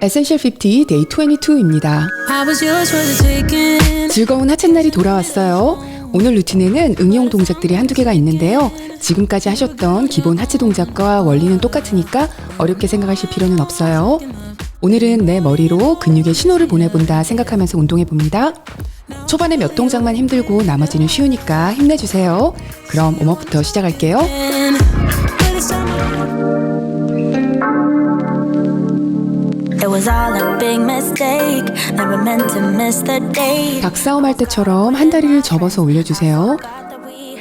에센셜 50 데이 22입니다. 즐거운 하얏날이 돌아왔어요. 오늘 루틴에는 응용 동작들이 한두 개가 있는데요. 지금까지 하셨던 기본 하체 동작과 원리는 똑같으니까 어렵게 생각하실 필요는 없어요. 오늘은 내 머리로 근육에 신호를 보내본다 생각하면서 운동해봅니다. 초반에 몇 동작만 힘들고 나머지는 쉬우니까 힘내주세요. 그럼 웜업부터 시작할게요. 닭싸움 할 때처럼 한 다리를 접어서 올려주세요.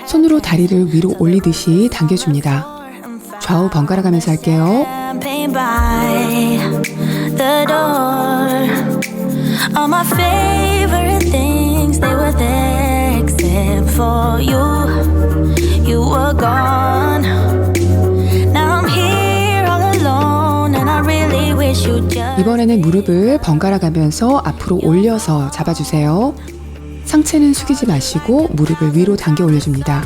손으로 다리를 위로 올리듯이 당겨줍니다. 좌우 번갈아 가면서 할게요. 이번에는 무릎을 번갈아 가면서 앞으로 올려서 잡아주세요. 상체는 숙이지 마시고 무릎을 위로 당겨 올려줍니다.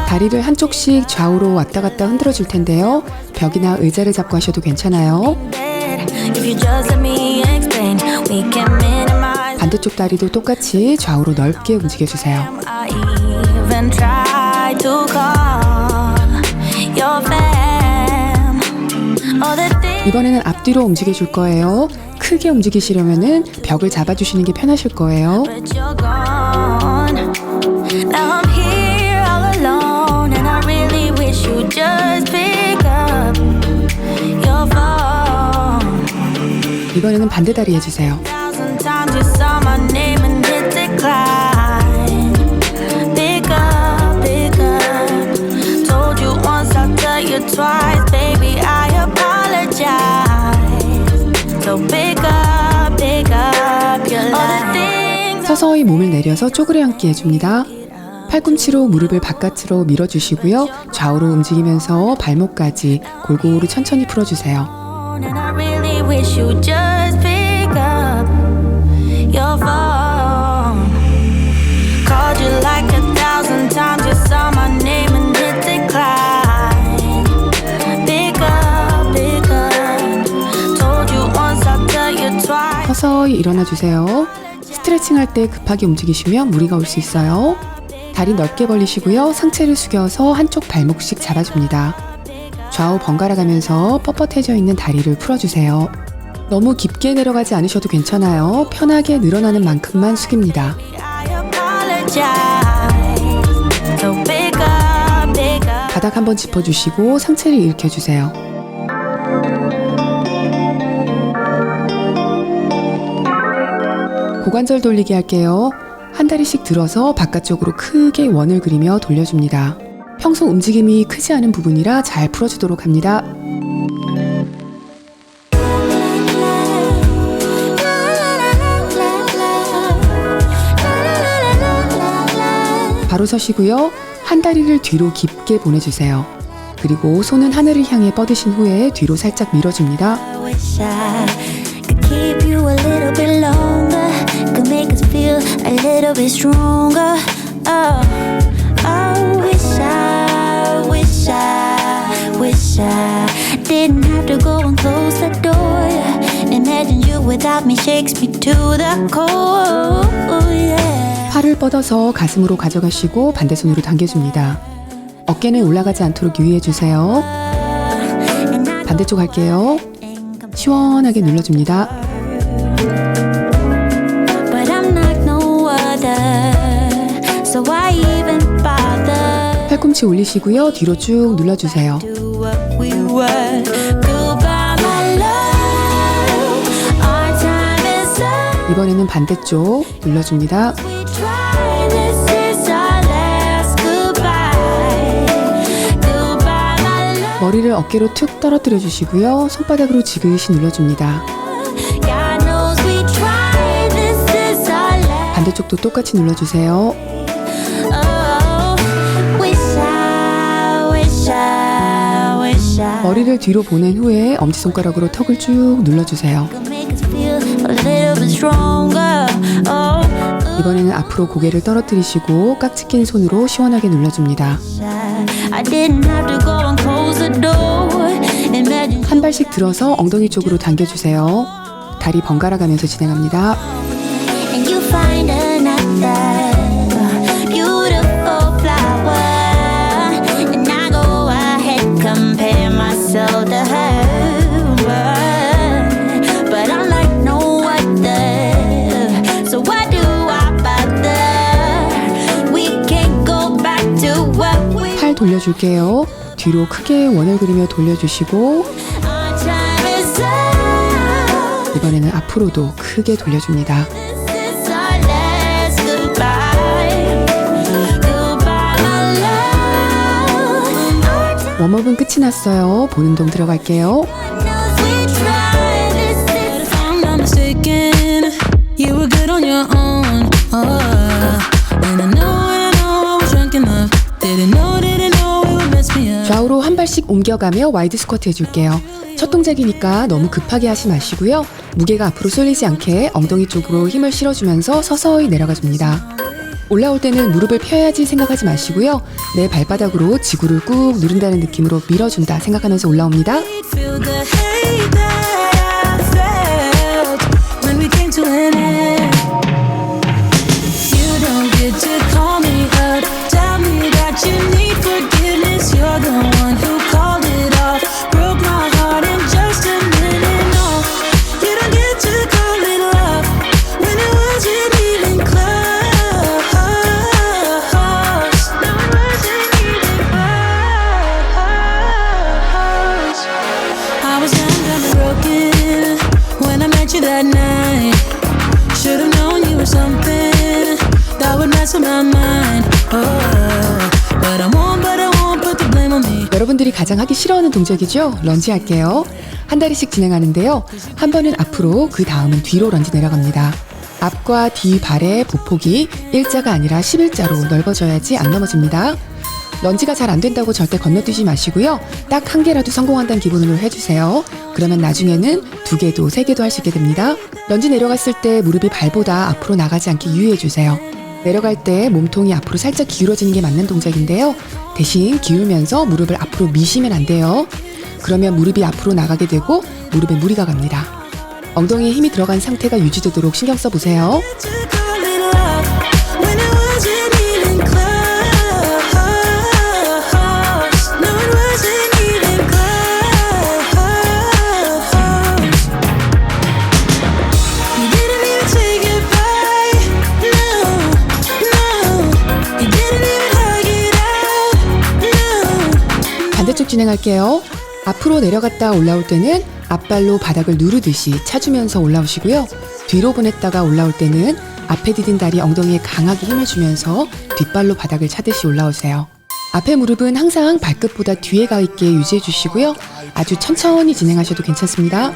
다리를 한쪽씩 좌우로 왔다 갔다 흔들어 줄 텐데요. 벽이나 의자를 잡고 하셔도 괜찮아요. 반대쪽 다리도 똑같이 좌우로 넓게 움직여주세요. 이번에는 앞뒤로 움직여줄 거예요. 크게 움직이시려면은 벽을 잡아주시는 게 편하실 거예요. 이번에는 반대 다리 해주세요. 서서히 몸을 내려서 쪼그려 앉기 해줍니다. 팔꿈치로 무릎을 바깥으로 밀어주시고요. 좌우로 움직이면서 발목까지 골고루 천천히 풀어주세요. 서서히 일어나 주세요. 스트레칭 할 때 급하게 움직이시면 무리가 올 수 있어요. 다리 넓게 벌리시고요. 상체를 숙여서 한쪽 발목씩 잡아줍니다. 좌우 번갈아 가면서 뻣뻣해져 있는 다리를 풀어주세요. 너무 깊게 내려가지 않으셔도 괜찮아요. 편하게 늘어나는 만큼만 숙입니다. 바닥 한번 짚어주시고 상체를 일으켜주세요. 고관절 돌리기 할게요. 한 다리씩 들어서 바깥쪽으로 크게 원을 그리며 돌려줍니다. 평소 움직임이 크지 않은 부분이라 잘 풀어주도록 합니다. 바로 서시고요. 한 다리를 뒤로 깊게 보내주세요. 그리고 손은 하늘을 향해 뻗으신 후에 뒤로 살짝 밀어줍니다. Didn't have to go and close the door. Imagine you without me shakes me to the core. Yeah. 팔을 뻗어서 가슴으로 가져가시고 반대손으로 당겨줍니다. 어깨는 올라가지 않도록 유의해주세요. 반대쪽 할게요. 시원하게 눌러줍니다. 팔꿈치 올리시고요. 뒤로 쭉 눌러주세요. 이번에는 반대쪽 눌러줍니다. 머리를 어깨로 툭 떨어뜨려 주시고요. 손바닥으로 지그시 눌러줍니다. 반대쪽도 똑같이 눌러주세요. 머리를 뒤로 보낸 후에 엄지손가락으로 턱을 쭉 눌러주세요. 이번에는 앞으로 고개를 떨어뜨리시고 깍지 낀 손으로 시원하게 눌러줍니다. 한 발씩 들어서 엉덩이 쪽으로 당겨주세요. 다리 번갈아 가면서 진행합니다. 팔 돌려줄게요. 뒤로 크게 원을 그리며 돌려주시고 이번에는 앞으로도 크게 돌려줍니다. 웜업은 끝이 났어요. 보는 동 들어갈게요. 좌우로 한 발씩 옮겨가며 와이드 스쿼트 해줄게요. 첫 동작이니까 너무 급하게 하지 마시고요. 무게가 앞으로 쏠리지 않게 엉덩이 쪽으로 힘을 실어주면서 서서히 내려가줍니다. 올라올 때는 무릎을 펴야지 생각하지 마시고요. 내 발바닥으로 지구를 꾹 누른다는 느낌으로 밀어준다 생각하면서 올라옵니다. 여러분들이 가장 하기 싫어하는 동작이죠? 런지 할게요. 한 다리씩 진행하는데요. 한 번은 앞으로, 그 다음은 뒤로 런지 내려갑니다. 앞과 뒤 발의 보폭이 일자가 아니라 11자로 넓어져야지 안 넘어집니다. 런지가 잘 안 된다고 절대 건너뛰지 마시고요. 딱 한 개라도 성공한다는 기분으로 해주세요. 그러면 나중에는 2개도 3개도 할 수 있게 됩니다. 런지 내려갔을 때 무릎이 발보다 앞으로 나가지 않게 유의해주세요. 내려갈 때 몸통이 앞으로 살짝 기울어지는 게 맞는 동작인데요. 대신 기울면서 무릎을 앞으로 미시면 안 돼요. 그러면 무릎이 앞으로 나가게 되고 무릎에 무리가 갑니다. 엉덩이에 힘이 들어간 상태가 유지되도록 신경 써보세요. 반대쪽 진행할게요. 앞으로 내려갔다 올라올 때는 앞발로 바닥을 누르듯이 차주면서 올라오시고요. 뒤로 보냈다가 올라올 때는 앞에 디딘 다리 엉덩이에 강하게 힘을 주면서 뒷발로 바닥을 차듯이 올라오세요. 앞에 무릎은 항상 발끝보다 뒤에 가 있게 유지해 주시고요. 아주 천천히 진행하셔도 괜찮습니다.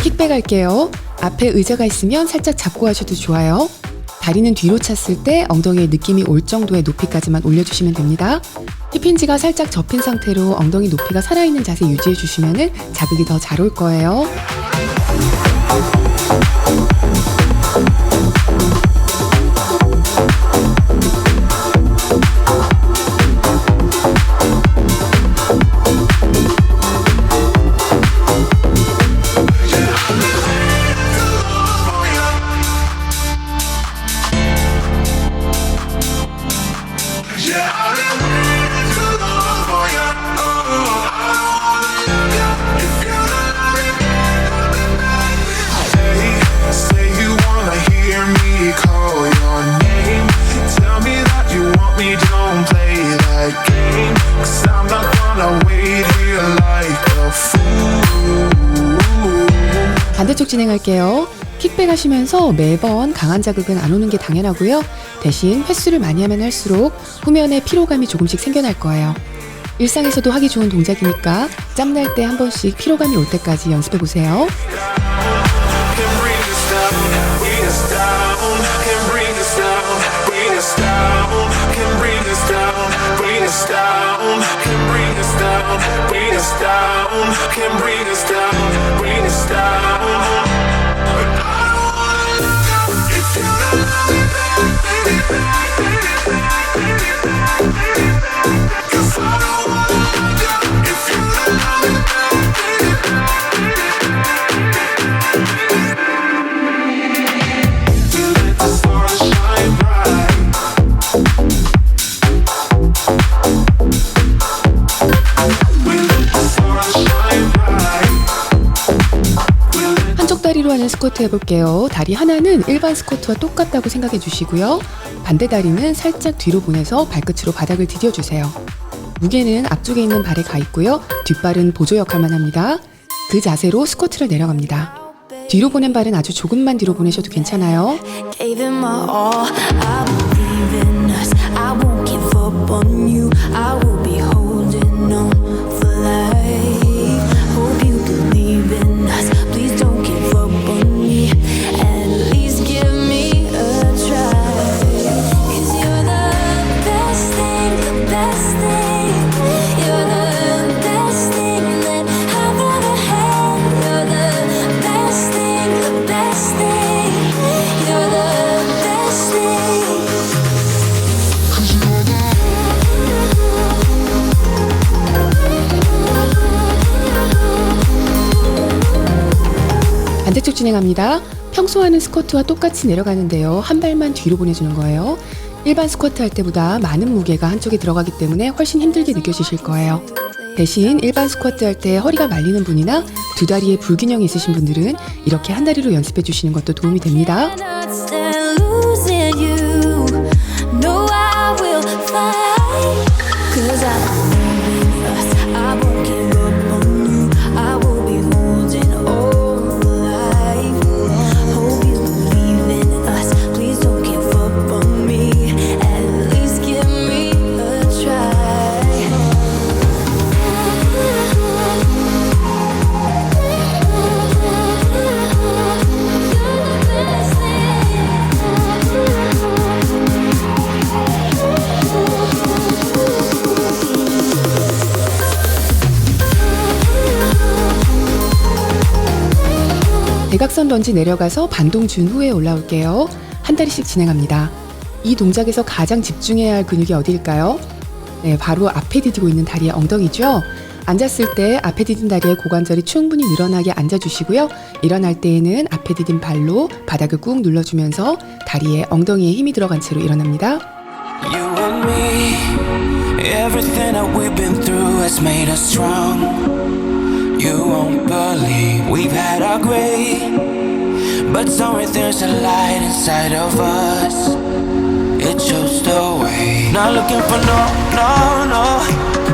킥백 할게요. 앞에 의자가 있으면 살짝 잡고 하셔도 좋아요. 다리는 뒤로 찼을 때 엉덩이에 느낌이 올 정도의 높이까지만 올려주시면 됩니다. 힙힌지가 살짝 접힌 상태로 엉덩이 높이가 살아있는 자세 유지해 주시면 자극이 더 잘 올 거예요. 진행할게요. 킥백 하시면서 매번 강한 자극은 안 오는 게 당연하고요. 대신 횟수를 많이 하면 할수록 후면에 피로감이 조금씩 생겨날 거예요. 일상에서도 하기 좋은 동작이니까 짬날 때 한 번씩 피로감이 올 때까지 연습해 보세요. 다리로 하는 스쿼트 해볼게요. 다리 하나는 일반 스쿼트와 똑같다고 생각해 주시고요. 반대 다리는 살짝 뒤로 보내서 발끝으로 바닥을 디뎌주세요. 무게는 앞쪽에 있는 발에 가 있고요. 뒷발은 보조 역할만 합니다. 그 자세로 스쿼트를 내려갑니다. 뒤로 보낸 발은 아주 조금만 뒤로 보내셔도 괜찮아요. 반대쪽 진행합니다. 평소 하는 스쿼트와 똑같이 내려가는데요. 한 발만 뒤로 보내주는 거예요. 일반 스쿼트 할 때보다 많은 무게가 한쪽에 들어가기 때문에 훨씬 힘들게 느껴지실 거예요. 대신 일반 스쿼트 할 때 허리가 말리는 분이나 두 다리에 불균형이 있으신 분들은 이렇게 한 다리로 연습해 주시는 것도 도움이 됩니다. 대각선 런지 내려가서 반동 준 후에 올라올게요. 한 다리씩 진행합니다. 이 동작에서 가장 집중해야 할 근육이 어디일까요? 네, 바로 앞에 디디고 있는 다리의 엉덩이죠. 앉았을 때 앞에 디딘 다리의 고관절이 충분히 늘어나게 앉아주시고요. 일어날 때에는 앞에 디딘 발로 바닥을 꾹 눌러주면서 다리에 엉덩이에 힘이 들어간 채로 일어납니다. You and me, everything that we've been through has made us strong. You won't believe we've had our gray, but somewhere there's a light inside of us. It shows the way. Not looking for no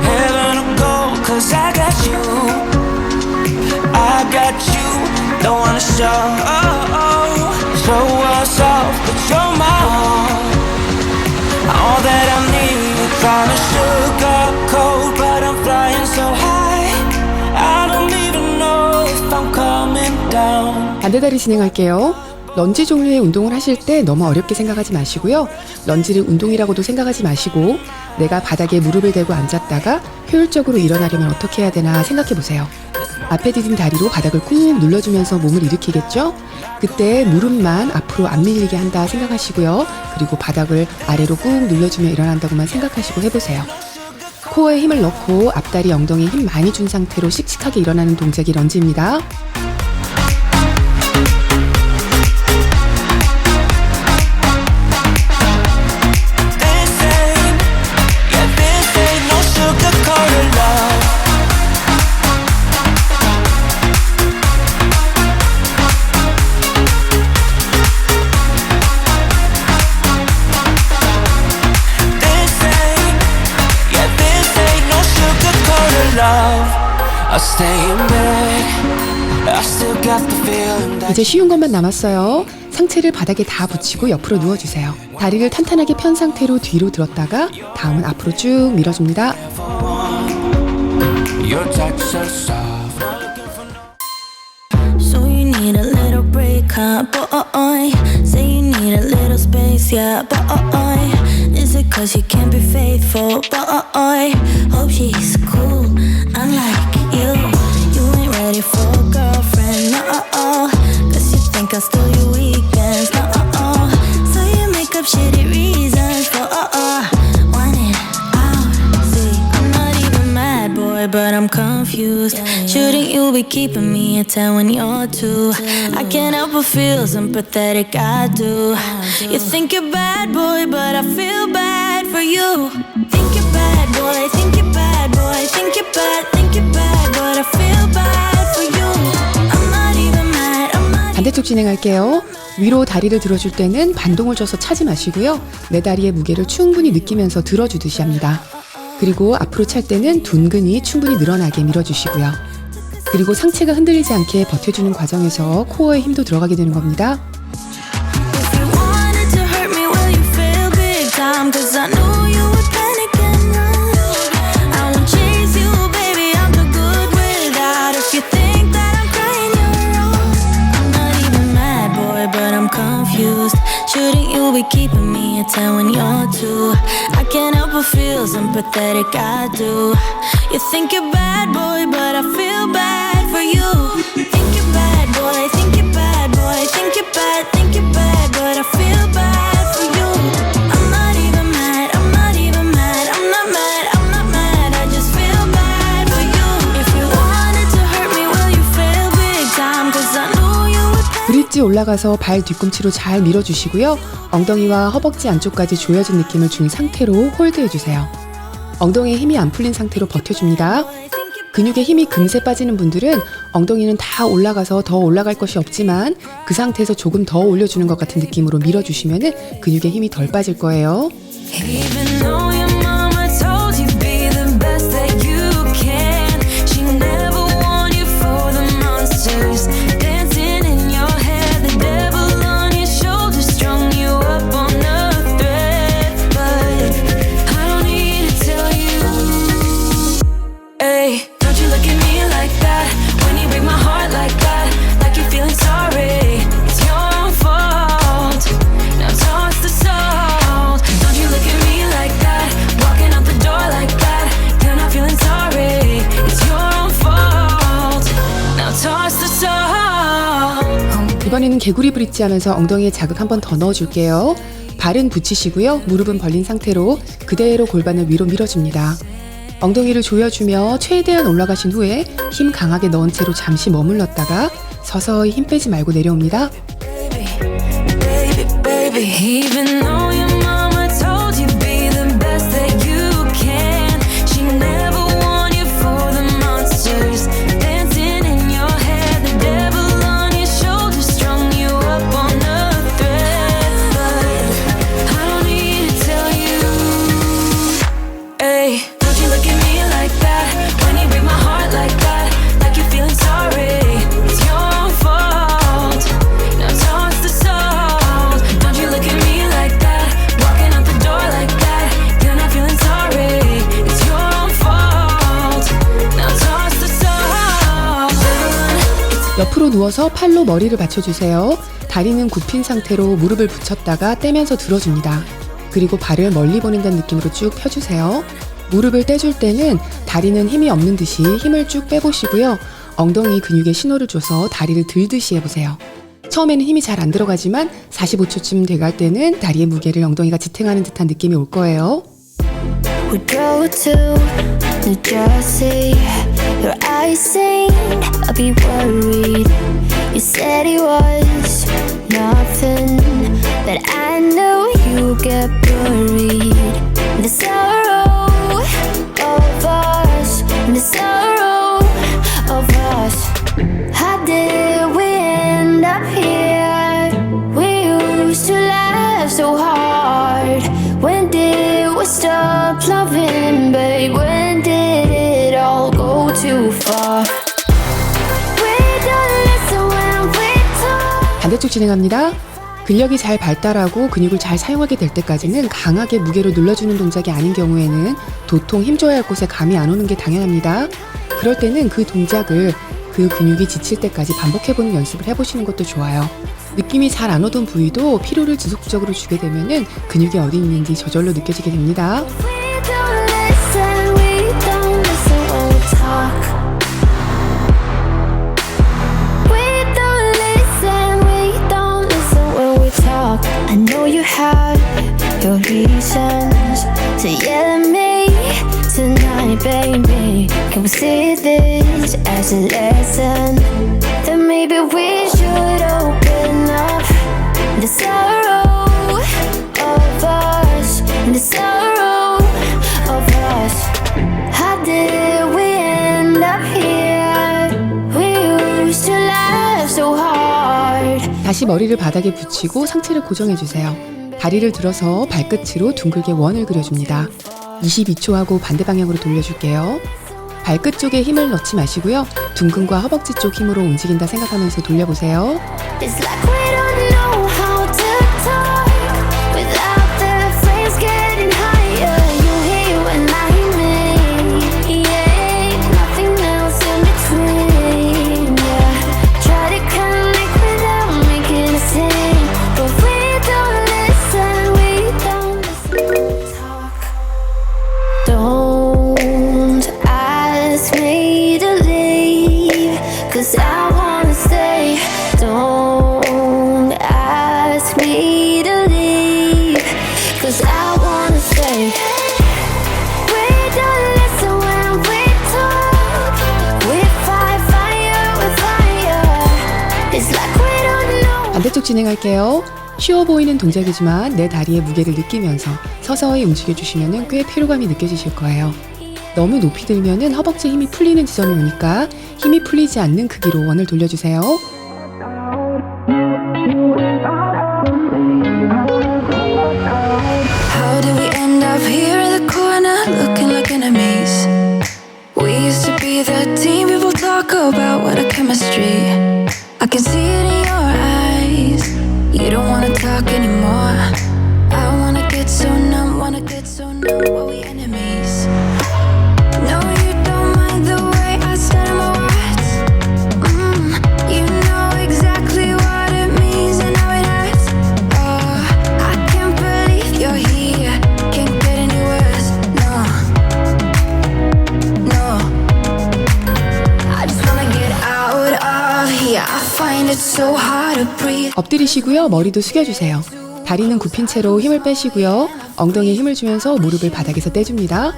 heaven or gold, 'cause I got you. I got you. Don't wanna show us off, but you're my all that I need. Trying to sugarcoat, but I'm flying so high. I don't even know if I'm coming down. 반대다리 진행할게요. 런지 종류의 운동을 하실 때 너무 어렵게 생각하지 마시고요. 런지를 운동이라고도 생각하지 마시고 내가 바닥에 무릎을 대고 앉았다가 효율적으로 일어나려면 어떻게 해야 되나 생각해 보세요. 앞에 디딘 다리로 바닥을 꾹 눌러주면서 몸을 일으키겠죠? 그때 무릎만 앞으로 안 밀리게 한다 생각하시고요. 그리고 바닥을 아래로 꾹 눌러주며 일어난다고만 생각하시고 해보세요. 코어에 힘을 넣고 앞다리 엉덩이에 힘 많이 준 상태로 씩씩하게 일어나는 동작이 런지입니다. I stay in bed I still got the feeling that 이제 쉬운 것만 남았어요. 상체를 바닥에 다 붙이고 옆으로 누워주세요. 다리를 탄탄하게 편 상태로 뒤로 들었다가 다음은 앞으로 쭉 밀어줍니다. your touch so soft. So you need a little break, huh, boy? Say you need a little space, yeah, boy. Is it cause you can't be faithful, boy? Hope she's cool, unlike you. You ain't ready for a girlfriend, no. Cause you think I'll steal your weekends, no. So you make up shitty reasons for, want it out. See, I'm not even mad, boy, but I'm confused. Shouldn't you be keeping me at 10 when you're 2? I can't help but feel sympathetic, I do. You think you're bad, boy, but I feel bad for you. Think you're bad, boy, think you're bad, boy, think you're bad, but I feel bad for you. I'm not even mad, I'm not. 반대쪽 진행할게요. 위로 다리를 들어줄 때는 반동을 줘서 차지 마시고요. 내 다리의 무게를 충분히 느끼면서 들어주듯이 합니다. 그리고 앞으로 찰 때는 둔근이 충분히 늘어나게 밀어주시고요. 그리고 상체가 흔들리지 않게 버텨주는 과정에서 코어에 힘도 들어가게 되는 겁니다. If you wanted to hurt me, will you feel big time? Cause I knew you would panic and run. I won't chase you, baby, I'm too good without. If you think that I'm crying, you're wrong. I'm not even mad, boy, but I'm confused. Shouldn't you be keeping me at 10 when you're 2? I can't help but feel sympathetic, I do. You think you're bad, boy, but I feel bad for you. Think you're bad, boy, think you're bad, boy, think you're bad, but I feel bad for you. I'm not even mad, I'm not even mad, I'm not mad, I'm not mad, I just feel bad for you. If you wanted to hurt me, will you feel big time? Cause I knew you would. 브릿지 올라가서 발 뒤꿈치로 잘 밀어주시고요. 엉덩이와 허벅지 안쪽까지 조여진 느낌을 준 상태로 홀드해주세요. 엉덩이에 힘이 안 풀린 상태로 버텨줍니다. 근육에 힘이 금세 빠지는 분들은 엉덩이는 다 올라가서 더 올라갈 것이 없지만 그 상태에서 조금 더 올려주는 것 같은 느낌으로 밀어주시면 근육에 힘이 덜 빠질 거예요. Even though your mama told you be the best that you can, she never warned you for the monsters dancing in your head. The devil on your shoulder strung you up on a thread. But I don't need to tell you. Hey, don't you look at me like that when you break my heart like that, like you're feeling sorry. It's your own fault. Now toss the salt. Don't you look at me like that, walking out the door like that. You're not feeling sorry. It's your own fault. Now toss the salt. 이번에는 개구리 브릿지 하면서 엉덩이에 자극 한 번 더 넣어줄게요. 발은 붙이시고요. 무릎은 벌린 상태로 그대로 골반을 위로 밀어줍니다. 엉덩이를 조여주며 최대한 올라가신 후에 힘 강하게 넣은 채로 잠시 머물렀다가 서서히 힘 빼지 말고 내려옵니다. Baby, even though your mama told you be the best that you can, she never warned you for the monsters dancing in your head. The devil on your shoulder strung you up on a thread. But I don't need to tell you. Hey, don't you look at me like that when you break my heart like that, like you're feeling sorry. It's your own fault. Now toss the salt. Don't you look at me like that, walking out the door like that. You're not feeling sorry. It's your own fault. Now toss the salt. 옆으로 누워서 팔로 머리를 받쳐주세요. 다리는 굽힌 상태로 무릎을 붙였다가 떼면서 들어줍니다. 그리고 발을 멀리 보낸다는 느낌으로 쭉 펴주세요. 무릎을 떼줄 때는 다리는 힘이 없는 듯이 힘을 쭉 빼보시고요. 엉덩이 근육에 신호를 줘서 다리를 들듯이 해보세요. 처음에는 힘이 잘 안 들어가지만 45초쯤 돼갈 때는 다리의 무게를 엉덩이가 지탱하는 듯한 느낌이 올 거예요. We drove to New Jersey. Your eyes saying I'll be worried. You said it was nothing, but I know you get buried in the sorrow of us, in the sorrow of us. How did we end up here? We used to laugh so hard. When did we stop loving, babe? When did it all go too far? We don't 반대쪽 진행합니다. 근력이 잘 발달하고 근육을 잘 사용하게 될 때까지는 강하게 무게로 눌러주는 동작이 아닌 경우에는 도통 힘줘야 할 곳에 감이 안 오는 게 당연합니다. 그럴 때는 그 동작을 그 근육이 지칠 때까지 반복해보는 연습을 해보시는 것도 좋아요. 느낌이 잘 안 오던 부위도 피로를 지속적으로 주게 되면은 근육이 어디 있는지 저절로 느껴지게 됩니다. We don't listen, we don't listen when we talk. We don't listen, we don't listen when we talk. I know you have your reasons to yell at me tonight, baby. Can we see this as a lesson? Then maybe we should open up the sorrow of us, the sorrow of us. How did we end up here? We used to laugh so hard. 다시 머리를 바닥에 붙이고 상체를 고정해주세요. 다리를 들어서 발끝으로 둥글게 원을 그려줍니다. 22초 하고 반대 방향으로 돌려줄게요. 발끝 쪽에 힘을 넣지 마시고요. 둔근과 허벅지 쪽 힘으로 움직인다 생각하면서 돌려보세요. It's like we don't know how to talk without the flames getting higher. You hear when I hear me, yeah. Nothing else in between, yeah. Try to connect without making a scene, but we don't listen, we don't listen. Talk. Don't ask me to leave, 'cause I wanna stay. Don't ask me to leave, 'cause I wanna stay. We don't listen when we talk. We fight fire with fire. It's like we don't know. 반대쪽 진행할게요. 쉬워 보이는 동작이지만 내 다리의 무게를 느끼면서 서서히 움직여주시면 꽤 피로감이 느껴지실 거예요. 너무 높이 들면 허벅지 힘이 풀리는 지점이 오니까 힘이 풀리지 않는 크기로 원을 돌려주세요. How did we end up here in the corner looking like enemies? We used to be the team people talk about, what a chemistry. I can see it in your eyes. You don't wanna talk anymore. I wanna get so numb, while we enemies. No, you don't mind the way I stutter my words. You know exactly what it means and how it hurts. Oh, I can't believe you're here. Can't get any worse. No, no. I just wanna get out of here. I find it so hard to breathe. 엎드리시고요. 머리도 숙여주세요. 다리는 굽힌 채로 힘을 빼시고요. 엉덩이에 힘을 주면서 무릎을 바닥에서 떼줍니다.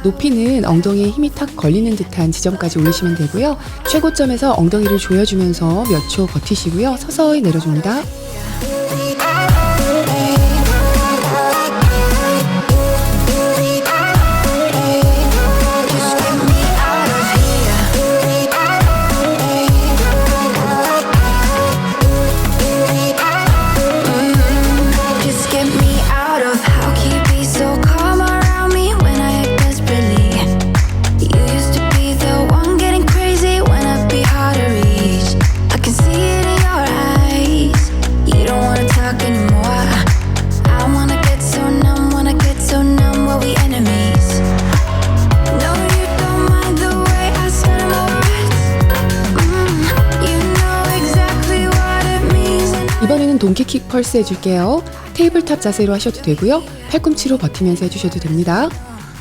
높이는 엉덩이에 힘이 탁 걸리는 듯한 지점까지 올리시면 되고요. 최고점에서 엉덩이를 조여주면서 몇 초 버티시고요. 서서히 내려줍니다. Just get me out of. How can you be so calm around me when I act desperately? You used to be the one getting crazy when I'd be hard to reach. I can see it in your eyes. You don't wanna talk anymore. I wanna get so numb while we enemies. No, you don't mind the way I stutter my words. You know exactly what it means. 이번에는 동키킥 펄스 해줄게요. 테이블탑 자세로 하셔도 되고요. 팔꿈치로 버티면서 해주셔도 됩니다.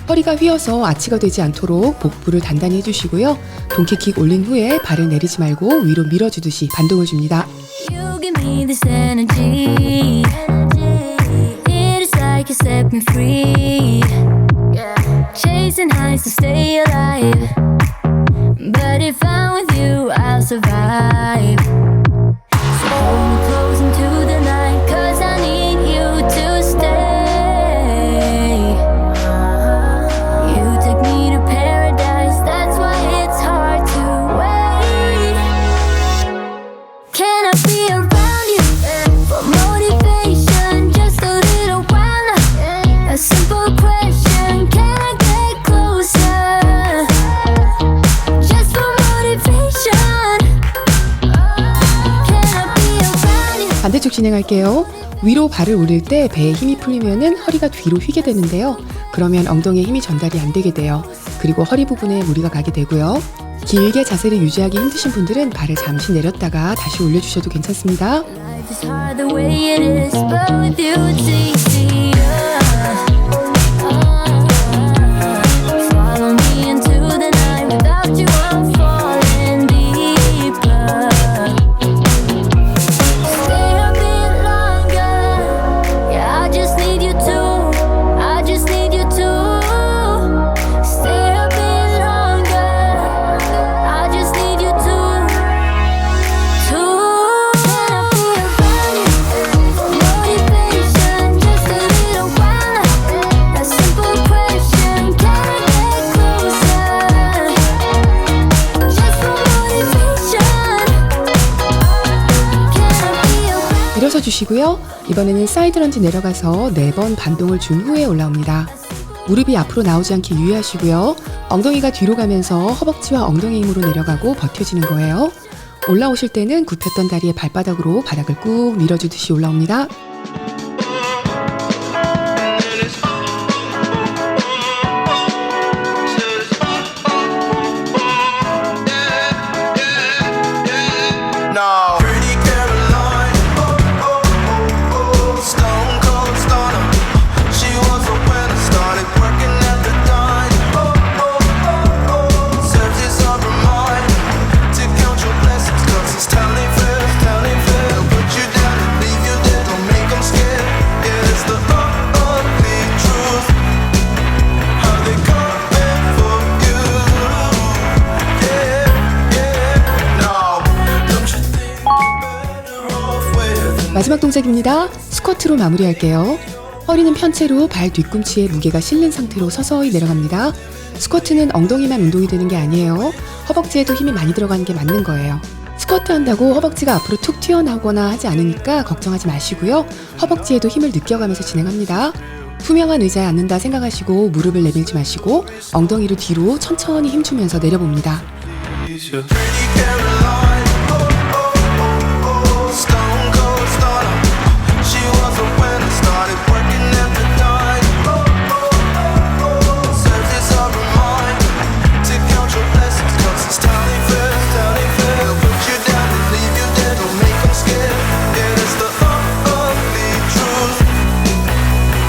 허리가 휘어서 아치가 되지 않도록 복부를 단단히 해주시고요. 동키킥 올린 후에 발을 내리지 말고 위로 밀어주듯이 반동을 줍니다. You give me this energy. It is like you set me free. Chasing highs to stay alive. But if I'm with you, I'll survive. So hold me close into the night, 'cause I need you to stay. You take me to paradise, that's why it's hard to wait. Can I be around you for motivation? Just a little while now. A simple question. 진행할게요. 위로 발을 올릴 때 배에 힘이 풀리면은 허리가 뒤로 휘게 되는데요. 그러면 엉덩이에 힘이 전달이 안 되게 돼요. 그리고 허리 부분에 무리가 가게 되고요. 길게 자세를 유지하기 힘드신 분들은 발을 잠시 내렸다가 다시 올려주셔도 괜찮습니다. Life is hard the way it is, but with you it's easier. Follow me into the night. Without you I'm falling deeper. Stay a bit longer. Yeah, I just need you to. I just need you to. Stay a bit longer. I just need you to. Can I be a motivation? Just a little while. A simple question. Can I get closer? Just for motivation. Can I be a 일어서 주시고요. 이번에는 사이드 런지 내려가서 4번 반동을 준 후에 올라옵니다. 무릎이 앞으로 나오지 않게 유의하시고요. 엉덩이가 뒤로 가면서 허벅지와 엉덩이 힘으로 내려가고 버텨지는 거예요. 올라오실 때는 굽혔던 다리의 발바닥으로 바닥을 꾹 밀어주듯이 올라옵니다. No. Pretty Caroline, stone cold stunner. She was a winner, started working at the diner. Searches of her mind to count your blessings, 'cause it's telling fair. They'll put you down and leave you there, don't make them scared. Yeah, it's the ugly truth. How they coming for you. Yeah, no. Don't you think you're better off with 마지막 동작입니다. 스쿼트로 마무리할게요. 허리는 편 채로 발 뒤꿈치에 무게가 실린 상태로 서서히 내려갑니다. 스쿼트는 엉덩이만 운동이 되는 게 아니에요. 허벅지에도 힘이 많이 들어가는 게 맞는 거예요. 스쿼트 한다고 허벅지가 앞으로 툭 튀어나오거나 하지 않으니까 걱정하지 마시고요. 허벅지에도 힘을 느껴가면서 진행합니다. 투명한 의자에 앉는다 생각하시고 무릎을 내밀지 마시고 엉덩이를 뒤로 천천히 힘주면서 내려봅니다. Pretty Caroline, stone cold stunner. She was a winner, started working at the diner. Searches of her mind to count your blessings, 'cause it's telling fair. They'll put you down and leave you there, don't make them scared. Yeah, it's the ugly truth.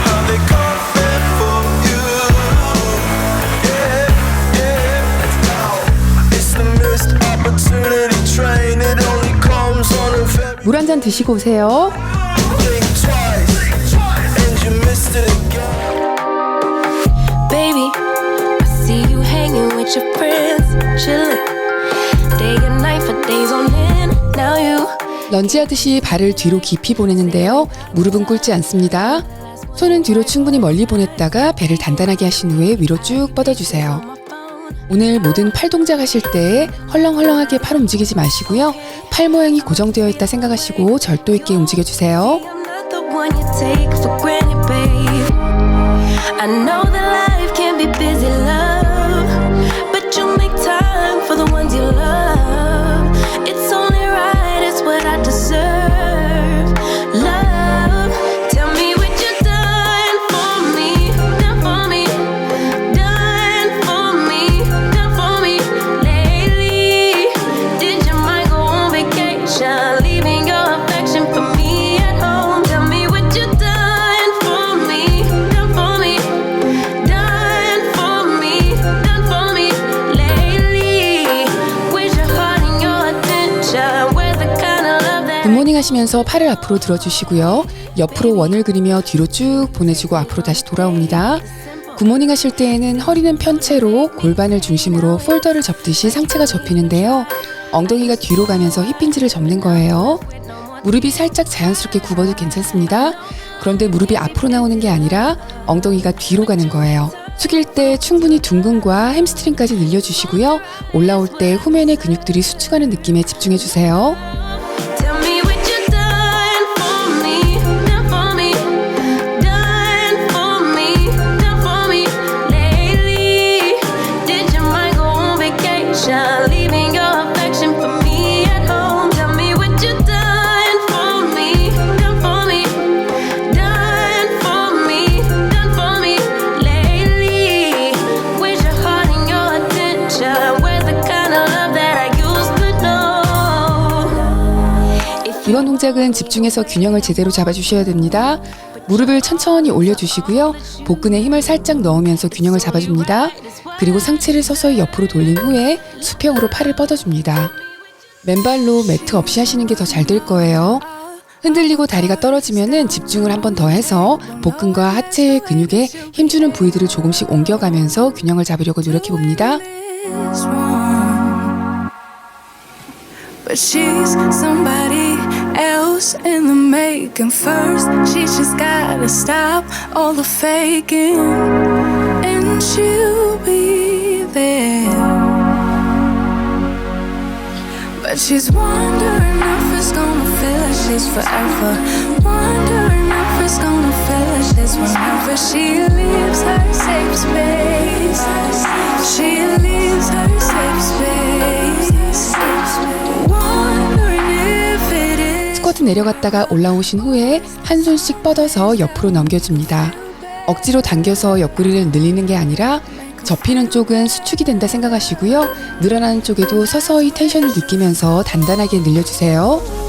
How they coming for you. It's the missed opportunity train. It only comes on a very 물 한 잔 드시고 오세요. think twice, and you missed it again. Baby, I see you hanging with your friends, chillin'. Day and night for days on end. Now you 런지하듯이 발을 뒤로 깊이 보내는데요. 무릎은 꿇지 않습니다. 손은 뒤로 충분히 멀리 보냈다가 배를 단단하게 하신 후에 위로 쭉 뻗어주세요. 오늘 모든 팔 동작 하실 때 헐렁헐렁하게 팔 움직이지 마시고요. 팔 모양이 고정되어 있다 생각하시고 절도 있게 움직여주세요. I'm not the one you take for granted, babe. I know that life can be busy, love, but you make time for the ones you love. It's only right, it's what I deserve. Love, tell me what you done for me, done for me, done for me, done for me lately. Did your mind go on vacation, leaving your affection for me at home? Tell me what you done for me, done for me, done for me, done for me lately. Where's your heart and your attention? Where's the kind of love that 굿모닝 하시면서 팔을 앞으로 들어주시고요. 옆으로 원을 그리며 뒤로 쭉 보내주고 앞으로 다시 돌아옵니다. 굿모닝 하실 때에는 허리는 편 채로 골반을 중심으로 폴더를 접듯이 상체가 접히는데요. 엉덩이가 뒤로 가면서 힙힌지를 접는 거예요. 무릎이 살짝 자연스럽게 굽어도 괜찮습니다. 그런데 무릎이 앞으로 나오는 게 아니라 엉덩이가 뒤로 가는 거예요. 숙일 때 충분히 둥근과 햄스트링까지 늘려주시고요. 올라올 때 후면의 근육들이 수축하는 느낌에 집중해주세요. Tell me what you done for me, done for me, done for me, done for me lately. Did your mind go on vacation, leaving your affection for me at home? Tell me what you done for me, done 이번 동작은 집중해서 균형을 제대로 잡아주셔야 됩니다. 무릎을 천천히 올려주시고요. 복근에 힘을 살짝 넣으면서 균형을 잡아줍니다. 그리고 상체를 서서히 옆으로 돌린 후에 수평으로 팔을 뻗어줍니다. 맨발로 매트 없이 하시는 게 더 잘 될 거예요. 흔들리고 다리가 떨어지면은 집중을 한 번 더 해서 복근과 하체 근육에 힘주는 부위들을 조금씩 옮겨가면서 균형을 잡으려고 노력해 봅니다. But she's somebody else in the making. First, she's just gotta stop all the faking, and she'll be there. But she's wondering if it's gonna feel like she's forever. Wondering if it's gonna feel like she's whenever she leaves her safe space. She leaves her safe space. 스쿼트 내려갔다가 올라오신 후에 한 손씩 뻗어서 옆으로 넘겨줍니다. 억지로 당겨서 옆구리를 늘리는 게 아니라 접히는 쪽은 수축이 된다 생각하시고요. 늘어나는 쪽에도 서서히 텐션을 느끼면서 단단하게 늘려주세요.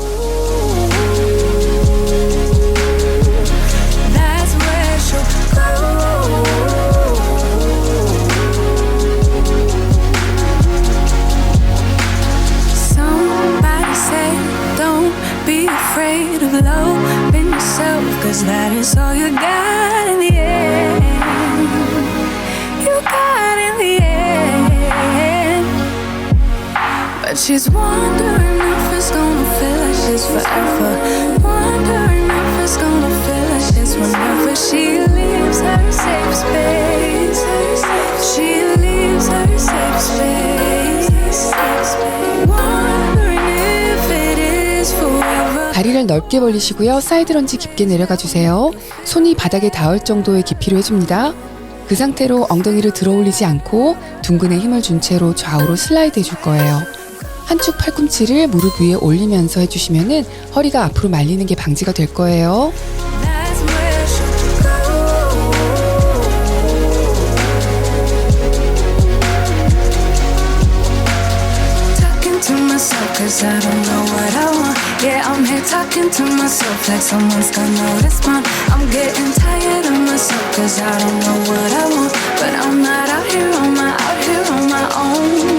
Afraid of loving yourself, 'cause that is all you got in the end. You got in the end. But she's wondering if it's gonna feel like she's forever. Wondering if it's gonna feel like she's whenever she leaves her safe space. She leaves her safe space. Wondering if it is forever. 다리를 넓게 벌리시고요. 사이드 런지 깊게 내려가 주세요. 손이 바닥에 닿을 정도의 깊이로 해줍니다. 그 상태로 엉덩이를 들어 올리지 않고 둥근에 힘을 준 채로 좌우로 슬라이드 해줄 거예요. 한축 팔꿈치를 무릎 위에 올리면서 해주시면은 허리가 앞으로 말리는 게 방지가 될 거예요. Cause I don't know what I want. Yeah, I'm here talking to myself like someone's gonna respond. I'm getting tired of myself cause I don't know what I want. But I'm not out here on my own.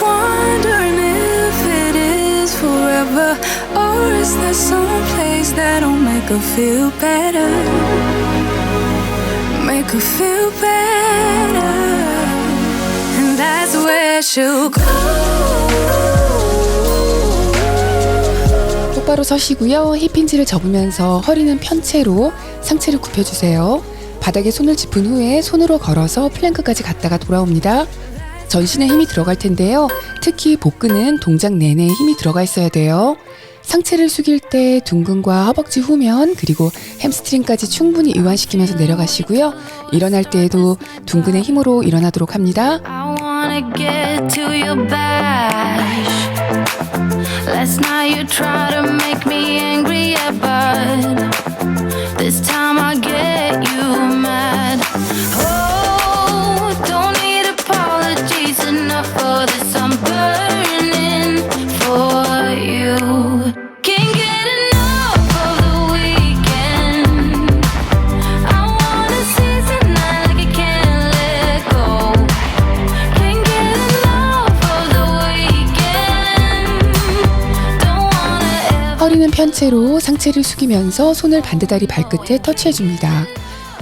Wondering if it is forever, or is there some place that'll make her feel better? Make her feel better. And that's where she'll go. 똑바로 서시고요. 힙힌지를 접으면서 허리는 편 채로 상체를 굽혀주세요. 바닥에 손을 짚은 후에 손으로 걸어서 플랭크까지 갔다가 돌아옵니다. 전신에 힘이 들어갈 텐데요. 특히 복근은 동작 내내 힘이 들어가 있어야 돼요. 상체를 숙일 때 둥근과 허벅지 후면 그리고 햄스트링까지 충분히 이완시키면서 내려가시고요. 일어날 때에도 둥근의 힘으로 일어나도록 합니다. I wanna get to your bash. Last night you tried to make me angry, yeah, but this time I get you mad. Oh, don't need apologies enough for this. I'm burning for you. Can't get enough of the weekend. I wanna seize the night like I can't let go. Can't get enough of the weekend. Don't wanna ever. 허리는 편 채로 상체를 숙이면서 손을 반대다리 발끝에 터치해줍니다.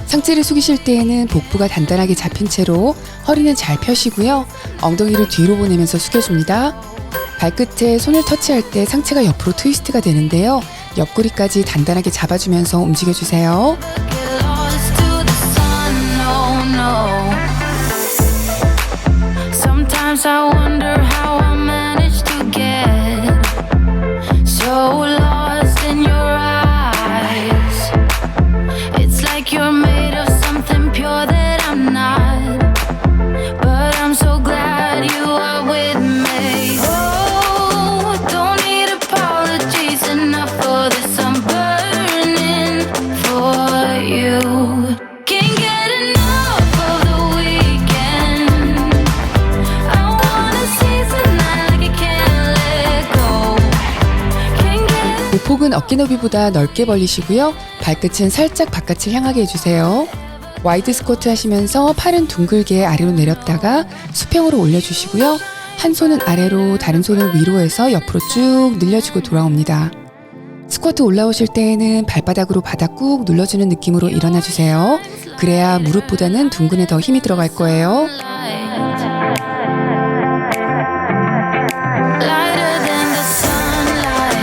상체를 숙이실 때에는 복부가 단단하게 잡힌 채로 허리는 잘 펴시고요. 엉덩이를 뒤로 보내면서 숙여줍니다. 발끝에 손을 터치할 때 상체가 옆으로 트위스트가 되는데요. 옆구리까지 단단하게 잡아주면서 움직여주세요. Get lost to the sun, no, no. Sometimes I wonder how I managed to get so lost in your eyes. It's like you're made of something pure that I'm not, but I'm so glad you are with me. Oh, don't need apologies enough for this. I'm burning for you. Can't get enough of the weekend. I wanna see 폭은 어깨 너비보다 넓게 벌리시고요. 발끝은 살짝 바깥을 향하게 해주세요. 와이드 스쿼트 하시면서 팔은 둥글게 아래로 내렸다가 수평으로 올려주시고요. 한 손은 아래로 다른 손은 위로 해서 옆으로 쭉 늘려주고 돌아옵니다. 스쿼트 올라오실 때에는 발바닥으로 바닥 꾹 눌러주는 느낌으로 일어나주세요. 그래야 무릎보다는 둥근에 더 힘이 들어갈 거예요. Lighter than the sunlight.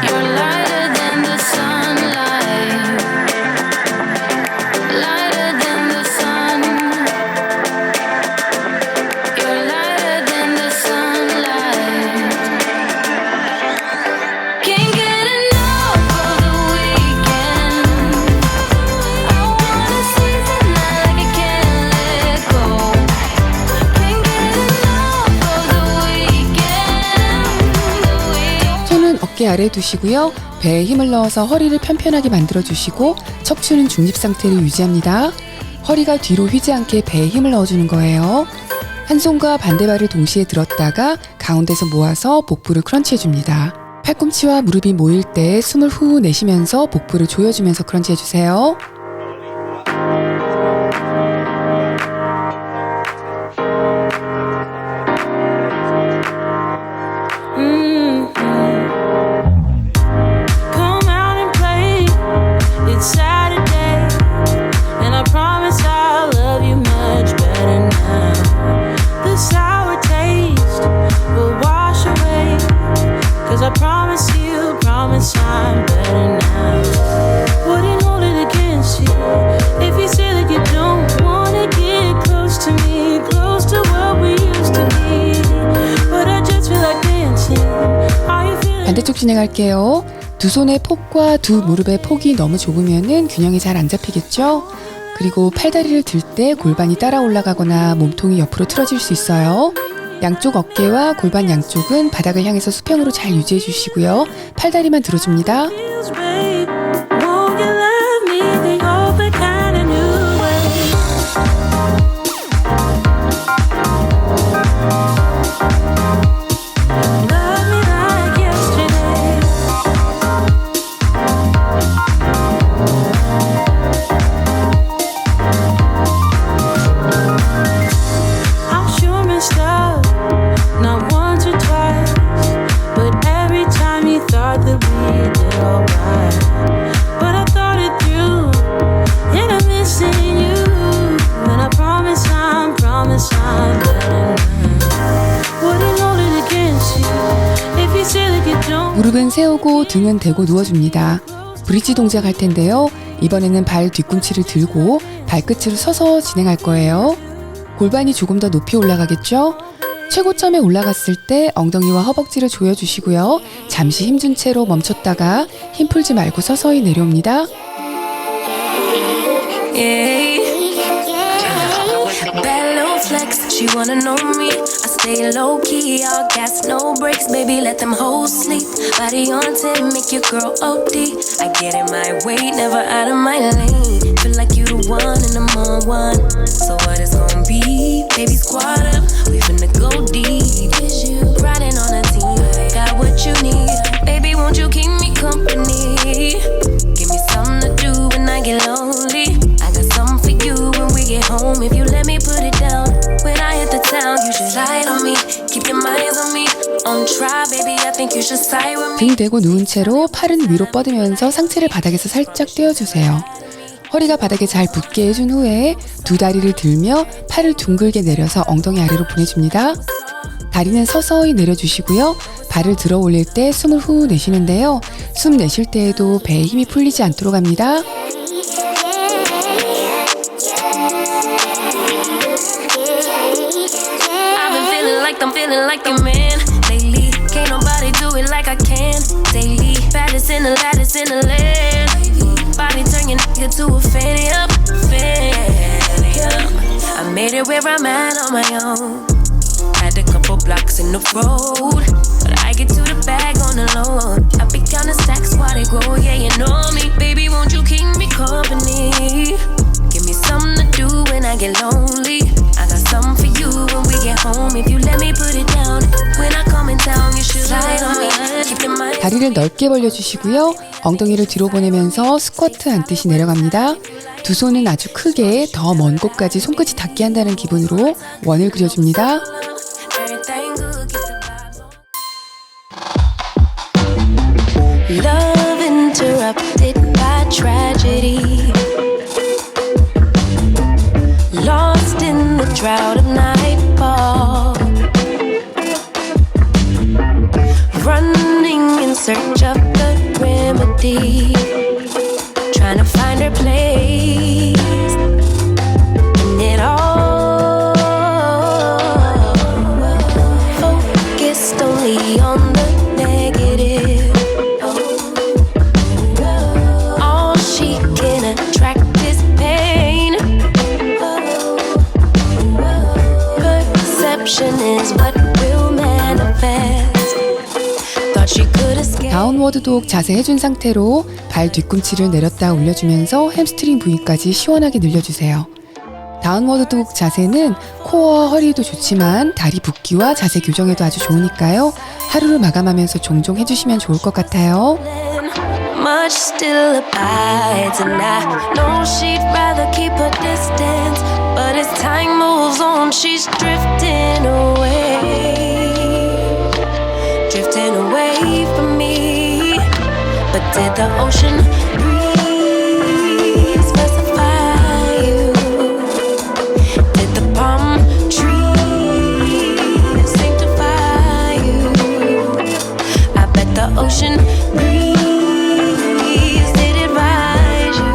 You're lighter than the sunlight. Lighter than the sun. You're lighter than the sunlight. Can't get enough of the weekend. I wanna seize the night like I can't let go. Can't get enough of the weekend. 손은 어깨 아래에 두시고요. 배에 힘을 넣어서 허리를 편편하게 만들어주시고 척추는 중립 상태를 유지합니다. 허리가 뒤로 휘지 않게 배에 힘을 넣어주는 거예요. 한 손과 반대발을 동시에 들었다가 가운데서 모아서 복부를 크런치해줍니다. 팔꿈치와 무릎이 모일 때 숨을 후 내쉬면서 복부를 조여주면서 크런치해주세요. Come out and play. It's Saturday, and I promise I'll love you much better now. The sour taste will wash away, 'cause I promise I'm better now. Wouldn't hold it against you if you say that you don't wanna get close to me, close to what we used to be. But I just feel like dancing. How you feeling? 반대쪽 진행할게요. 두 손의 폭과 두 무릎의 폭이 너무 좁으면은 균형이 잘 안 잡히겠죠? 그리고 팔다리를 들 때 골반이 따라 올라가거나 몸통이 옆으로 틀어질 수 있어요. 양쪽 어깨와 골반 양쪽은 바닥을 향해서 수평으로 잘 유지해 주시고요. 팔다리만 들어줍니다. Feels, babe. Won't you love me the old kind of new way? Love me like yesterday. I'm sure messed up, not once or twice, but every time you thought that we did alright. But I thought it through, and I'm missing you. And I promise I'm better now. Wouldn't hold it against you if you say that you don't. 무릎은 세우고 등은 대고 누워줍니다. 브릿지 동작 할 텐데요. 이번에는 발 뒤꿈치를 들고 발끝으로 서서 진행할 거예요. 골반이 조금 더 높이 올라가겠죠? 최고점에 올라갔을 때 엉덩이와 허벅지를 조여주시고요. 잠시 힘준 채로 멈췄다가 힘 풀지 말고 서서히 내려옵니다. Bad little flex, she wanna know me. I stay low key, all gas, no brakes, baby, let them hoes sleep. Body on 10, make your girl OD. I get in my way, never out of my lane. Feel like you the one and I'm on one. So what it's gonna be? Baby, squad up, we finna go deep. Riding on a team, got what you need. Baby, won't you keep me company? Give me something to do when I get lonely. I got something for you when we get home. If you let me put it down, when I hit the town, you should slide on me. Keep your minds on me. On try, baby, I think you should side with me. 등 대고 누운 채로 팔은 위로 뻗으면서 상체를 바닥에서 살짝 떼어주세요. 허리가 바닥에 잘 붙게 해준 후에 두 다리를 들며 팔을 둥글게 내려서 엉덩이 아래로 보내줍니다. 다리는 서서히 내려주시고요. 발을 들어 올릴 때 숨을 후 내쉬는데요. 숨 내쉴 때에도 배에 힘이 풀리지 않도록 합니다. I'm feeling like a man lately. Can't nobody do it like I can. Daily, baddest in the land. Body turn your nigga to a fanny up. I made it where I'm at on my own. Had a couple blocks in the road, but I get to the bag on the low. I be counting stacks while they grow. Yeah, you know me, baby. Won't you keep me company? Give me something to do when I get lonely. I got something for you when we get home. If you let me put it down, when I come in town, you should slide on me. Keep your mind 다리를 넓게 벌려주시고요. 엉덩이를 뒤로 보내면서 스쿼트 앉듯이 내려갑니다. 두 손은 아주 크게 더 먼 곳까지 손끝이 닿게 한다는 기분으로 원을 그려줍니다. Love interrupted by tragedy. Lost in the drought of nightfall. Running in search of the remedy. Trying to find her place in it all. Focused only on the negative. All she can attract is pain. Perception is what will manifest. Thought she could escape. 다운워드 독 자세 해준 상태로 발 뒤꿈치를 내렸다 올려주면서 햄스트링 부위까지 시원하게 늘려주세요. 다운워드 독 자세는 코어와 허리도 좋지만 다리 붓기와 자세 교정에도 아주 좋으니까요. 하루를 마감하면서 종종 해주시면 좋을 것 같아요. Much still abides, and I know she'd rather keep her distance. But as time moves on, she's drifting away. Drifting away from me. But did the ocean breeze specify you? Did the palm trees sanctify you? I bet the ocean breeze did advise you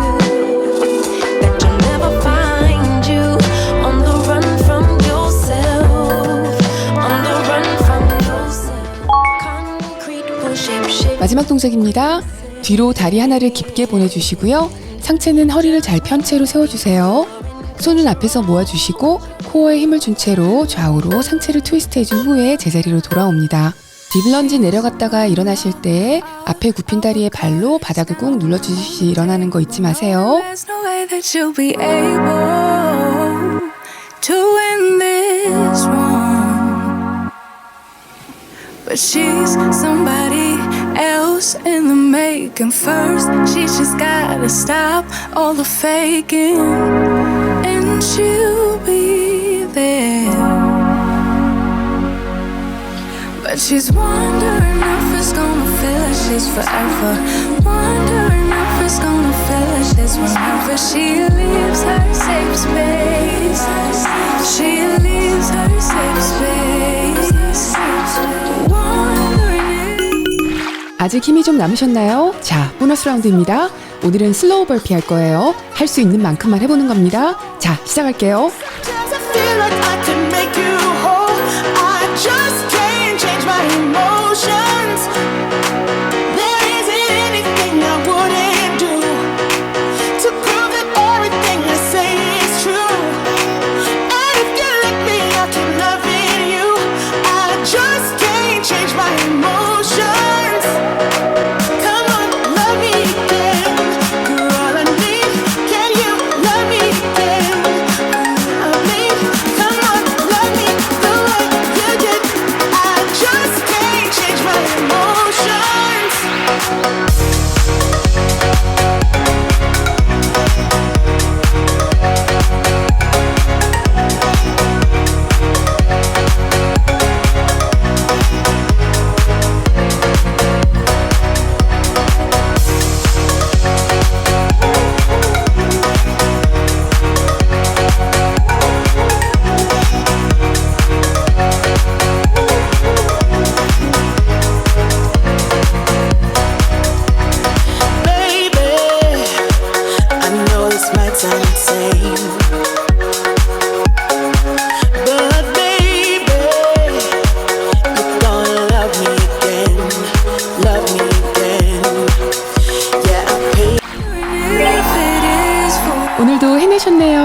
that you'll never find you on the run from yourself. On the run from yourself. Concrete will shape shift. 마지막 동작입니다. 뒤로 다리 하나를 깊게 보내주시고요. 상체는 허리를 잘 편 채로 세워주세요. 손은 앞에서 모아주시고 코어에 힘을 준 채로 좌우로 상체를 트위스트 해준 후에 제자리로 돌아옵니다. 딥런지 내려갔다가 일어나실 때 앞에 굽힌 다리에 발로 바닥을 꾹 눌러주시듯이 일어나는 거 잊지 마세요. There's no way that you'll be able to win this one. But she's somebody else in the making. First, she's just gotta stop all the faking, and she'll be there. But she's wondering if it's gonna feel like she's forever. Wondering if it's gonna feel like she's whenever she leaves her safe space. She leaves her safe space. Wondering if 아직 힘이 좀 남으셨나요? 자, 보너스 라운드입니다. 오늘은 슬로우 벌피 할 거예요. 할 수 있는 만큼만 해보는 겁니다. 자, 시작할게요. Does it feel like I can make you whole? I just can't change my emotions. There isn't anything I wouldn't do to prove that everything I say is true. And if you let me, I keep loving you. I just can't change my emotions. Come on, love me again. You're all I need. Can you love me again? Come on, love me the way you did. I just can't change my emotions. Baby, I know this might sound insane, but baby, you're gonna love me again, love me again. Yeah, I pay. if it is for 오늘도 해내셨네요.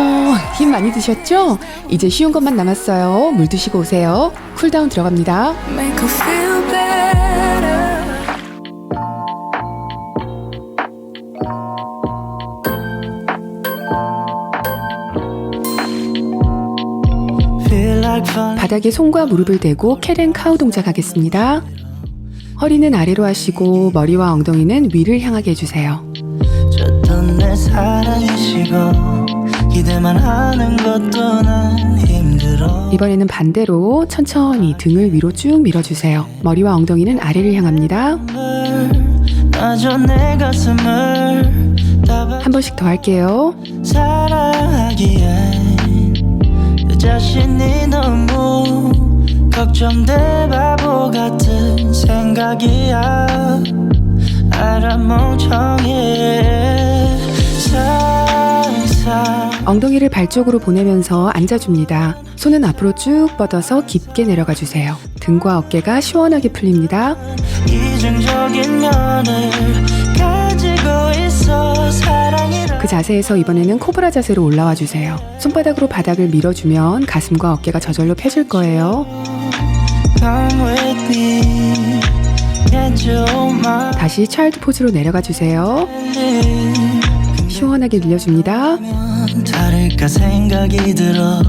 힘 많이 드셨죠? 이제 쉬운 것만 남았어요. 물 드시고 오세요. 쿨다운 들어갑니다. make her feel better. Feel like falling. 바닥에 손과 무릎을 대고 캣앤카우 동작 하겠습니다. 허리는 아래로 하시고 머리와 엉덩이는 위를 향하게 해주세요. 줬던 내 사랑이시고 기대만 하는 것도 난 힘들어. 이번에는 반대로 천천히 등을 위로 쭉 밀어주세요. 머리와 엉덩이는 아래를 향합니다. 마저 내 가슴을 한 번씩 더 할게요. 사랑하기엔 내 자신이 너무 걱정돼. 바보 같은 생각이야. 알아 멍청해. 상상 엉덩이를 발 쪽으로 보내면서 앉아줍니다. 손은 앞으로 쭉 뻗어서 깊게 내려가 주세요. 등과 어깨가 시원하게 풀립니다. 이중적인 면을 가지고 있어. 사랑이라 그 자세에서 이번에는 코브라 자세로 올라와 주세요. 손바닥으로 바닥을 밀어주면 가슴과 어깨가 저절로 펴질 거예요. Come with me. Get you my 다시 차일드 포즈로 내려가 주세요. 시원하게 늘려줍니다. 다를까 생각이 들어.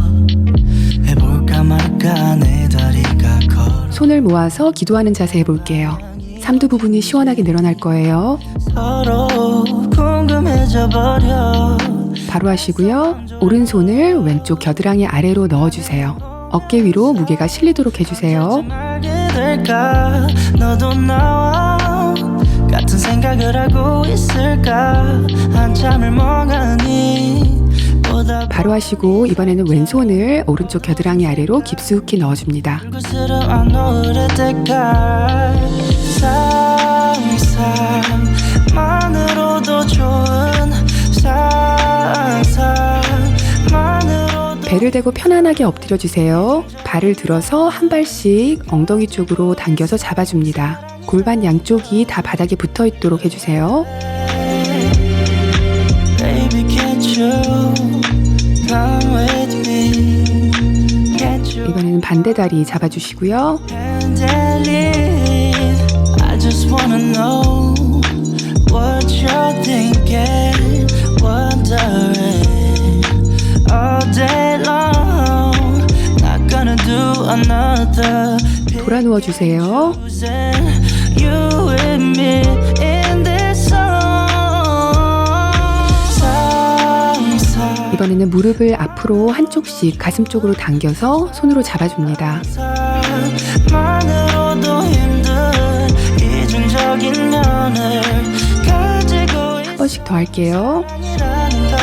해볼까 말까 내 다리가 걸어. 손을 모아서 기도하는 자세 해볼게요. 삼두 부분이 시원하게 늘어날 거예요. 서로 궁금해져 버려. 바로 하시고요. 오른손을 왼쪽 겨드랑이 아래로 넣어주세요. 어깨 위로 무게가 실리도록 해주세요. 알게 될까. 너도 나와 같은 생각을 하고 있을까. 한참을 멍하니 보다 바로 하시고 이번에는 왼손을 오른쪽 겨드랑이 아래로 깊숙이 넣어줍니다. 곳으로 안 오래 될까. 상상만으로도 좋은 상상만으로도. 배를 대고 편안하게 엎드려 주세요. 발을 들어서 한 발씩 엉덩이 쪽으로 당겨서 잡아줍니다. 골반 양쪽이 다 바닥에 붙어 있도록 해주세요. Baby, can't you come with me? Can't you 이번에는 반대 다리 잡아주시고요. handle it? I just wanna know what you're thinking, wondering all day long. Not gonna do another 돌아 누워주세요. losing you and me in this song. 이번에는 무릎을 앞으로 한쪽씩 가슴 쪽으로 당겨서 손으로 잡아줍니다. 만으로도 힘든 이중적인 면을 가지고 한 번씩 더 할게요. 있라는 걸.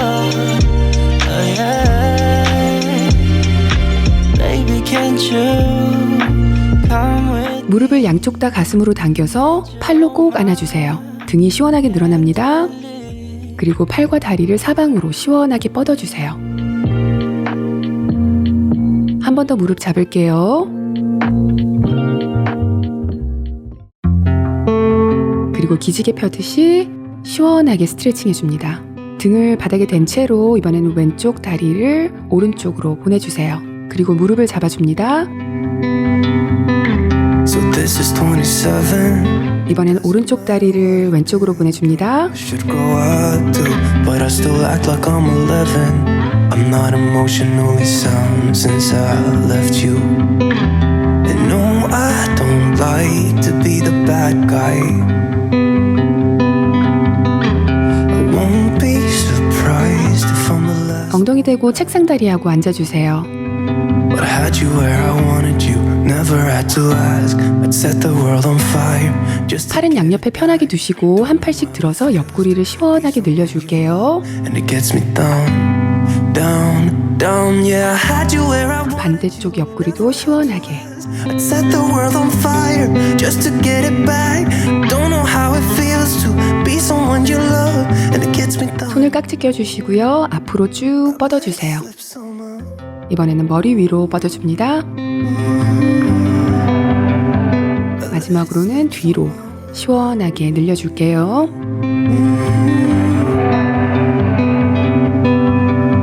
Oh, yeah. Baby, can't you come with 무릎을 양쪽 다 가슴으로 당겨서 팔로 꼭 안아주세요. 등이 시원하게 늘어납니다. 그리고 팔과 다리를 사방으로 시원하게 뻗어주세요. 한 번 더 무릎 잡을게요. 그리고 기지개 펴듯이 시원하게 스트레칭 해줍니다. 등을 바닥에 댄 채로 이번에는 왼쪽 다리를 오른쪽으로 보내주세요. 그리고 무릎을 잡아줍니다. So this is 27. 이번에는 오른쪽 다리를 왼쪽으로 보내줍니다. Should grow up too, but I still act like I'm 11. I'm not emotionally sound since I left you. And no, I don't like to be the bad guy. I won't be surprised if I'm the last. 엉덩이 대고 책상 다리하고 앉아주세요. But I had you where I wanted you. Never had to ask. I'd set the world on fire. Just 팔은 양옆에 편하게 두시고 한 팔씩 들어서 옆구리를 시원하게 늘려줄게요. and it gets me down, down, down. Yeah, I had you where I wanted. 반대쪽 옆구리도 시원하게. I'd set the world on fire just to get it back. Don't know how it feels to be someone you love, and it gets me down. 손을 깍지 껴주시고요. 앞으로 쭉 뻗어주세요. 이번에는 머리 위로 뻗어줍니다. 마지막으로는 뒤로 시원하게 늘려줄게요.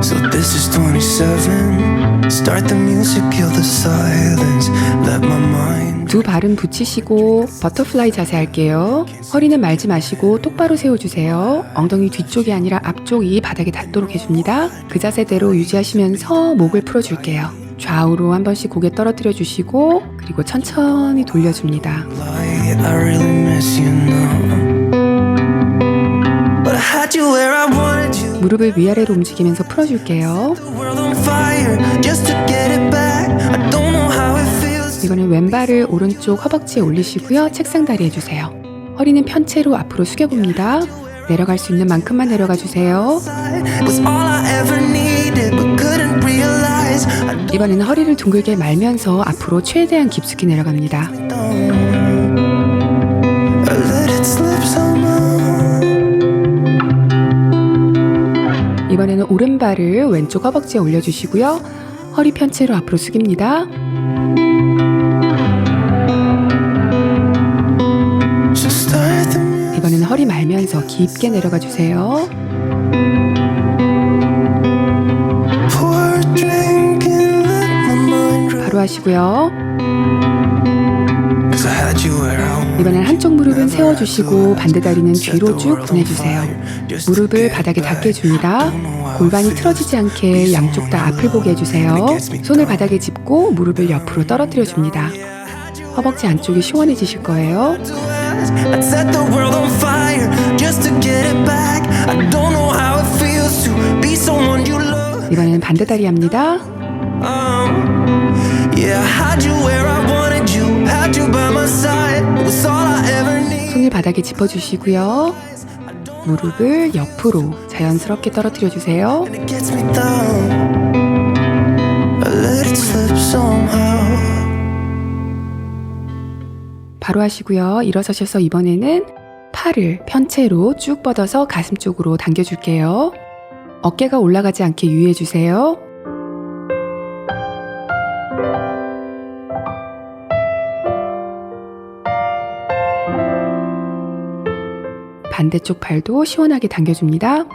So this is 27. Start the music, kill the silence. Let my mind. 두 발은 붙이시고 버터플라이 자세 할게요. 허리는 말지 마시고 똑바로 세워주세요. 엉덩이 뒤쪽이 아니라 앞쪽이 바닥에 닿도록 해줍니다. 그 자세대로 유지하시면서 목을 풀어줄게요. 좌우로 한 번씩 고개 떨어뜨려 주시고 그리고 천천히 돌려줍니다. Lie Yeah, I really miss you now. But I had you where I wanted you. 무릎을 위아래로 움직이면서 풀어줄게요. The world on fire just to get it back. I don't know how it feels. 이번엔 왼발을 오른쪽 허벅지에 올리시고요. 책상 다리 해주세요. 허리는 편채로 앞으로 숙여봅니다. 내려갈 수 있는 만큼만 내려가 주세요. It was all I ever needed, but couldn't realize. I 이번에는 허리를 둥글게 말면서 앞으로 최대한 깊숙이 내려갑니다. let it slip somehow. 이번에는 오른발을 왼쪽 허벅지에 올려주시고요. 허리 편채로 앞으로 숙입니다. So start the music. 이번에는 허리 말면서 깊게 내려가 주세요. Pour a drink and let my mind run. 바로 하시고요. 'Cause I had you where I wanted. 이번엔 한쪽 무릎은 세워주시고 반대 다리는 뒤로 쭉 보내주세요. 무릎을 바닥에 닿게 해줍니다. 골반이 틀어지지 않게 양쪽 다 앞을 보게 해주세요. 손을 바닥에 짚고 무릎을 옆으로 떨어뜨려 줍니다. 허벅지 안쪽이 시원해지실 거예요. I'd set the world on fire just to get it back. I don't know how it feels to be someone you love. 이번에는 반대 다리 합니다. Yeah, I had you where I wanted you, had you by my side. It was all I ever needed. 손을 바닥에 짚어주시고요. 무릎을 옆으로 자연스럽게 떨어뜨려 주세요. And it gets me down. I let it slip somehow. 바로 하시고요. 일어서셔서 이번에는 팔을 편채로 쭉 뻗어서 가슴 쪽으로 당겨줄게요. 어깨가 올라가지 않게 유의해주세요. 반대쪽 팔도 시원하게 당겨줍니다.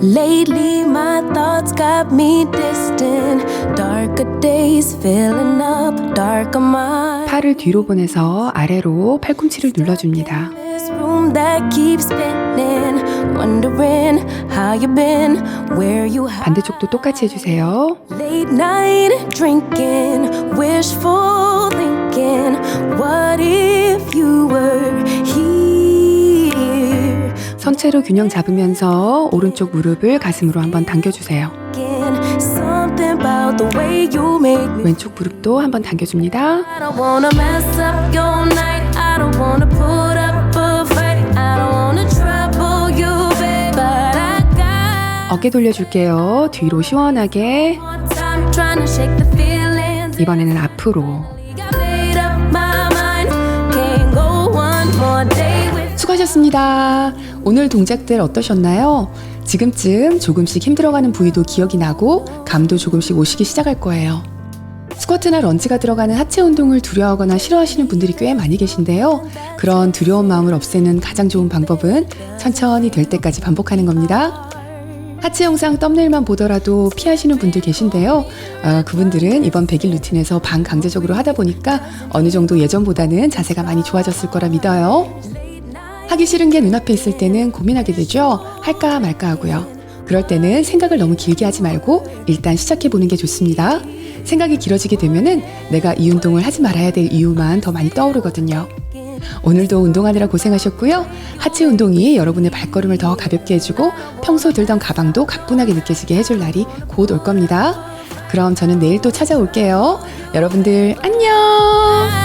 Lately, my thoughts got me distant. Darker days filling up, darker minds. 팔을 뒤로 보내서 아래로 팔꿈치를 눌러줍니다. This room that keeps spinning, wondering how you been, where you have. 반대쪽도 똑같이 해주세요. Late night drinking, wishful thinking. What if you were here? 선체로 균형 잡으면서 오른쪽 무릎을 가슴으로 한번 당겨주세요. Something about the way you make me. 왼쪽 무릎도 한번 당겨줍니다. I don't wanna mess up your night. I don't wanna put up a fight. I don't wanna trouble you, babe. But I got 어깨 돌려줄게요. 뒤로 시원하게. more time trying to shake the feelings. 이번에는 앞으로. Got made up my mind. Can't go one more day with. 수고하셨습니다. 오늘 동작들 어떠셨나요? 지금쯤 조금씩 힘들어가는 부위도 기억이 나고 감도 조금씩 오시기 시작할 거예요. 스쿼트나 런지가 들어가는 하체 운동을 두려워하거나 싫어하시는 분들이 꽤 많이 계신데요. 그런 두려운 마음을 없애는 가장 좋은 방법은 천천히 될 때까지 반복하는 겁니다. 하체 영상 썸네일만 보더라도 피하시는 분들 계신데요. 그분들은 이번 100일 루틴에서 반강제적으로 하다 보니까 어느 정도 예전보다는 자세가 많이 좋아졌을 거라 믿어요. 하기 싫은 게 눈앞에 있을 때는 고민하게 되죠. 할까 말까 하고요. 그럴 때는 생각을 너무 길게 하지 말고 일단 시작해보는 게 좋습니다. 생각이 길어지게 되면은 내가 이 운동을 하지 말아야 될 이유만 더 많이 떠오르거든요. 오늘도 운동하느라 고생하셨고요. 하체 운동이 여러분의 발걸음을 더 가볍게 해주고 평소 들던 가방도 가뿐하게 느껴지게 해줄 날이 곧 올 겁니다. 그럼 저는 내일 또 찾아올게요. 여러분들 안녕!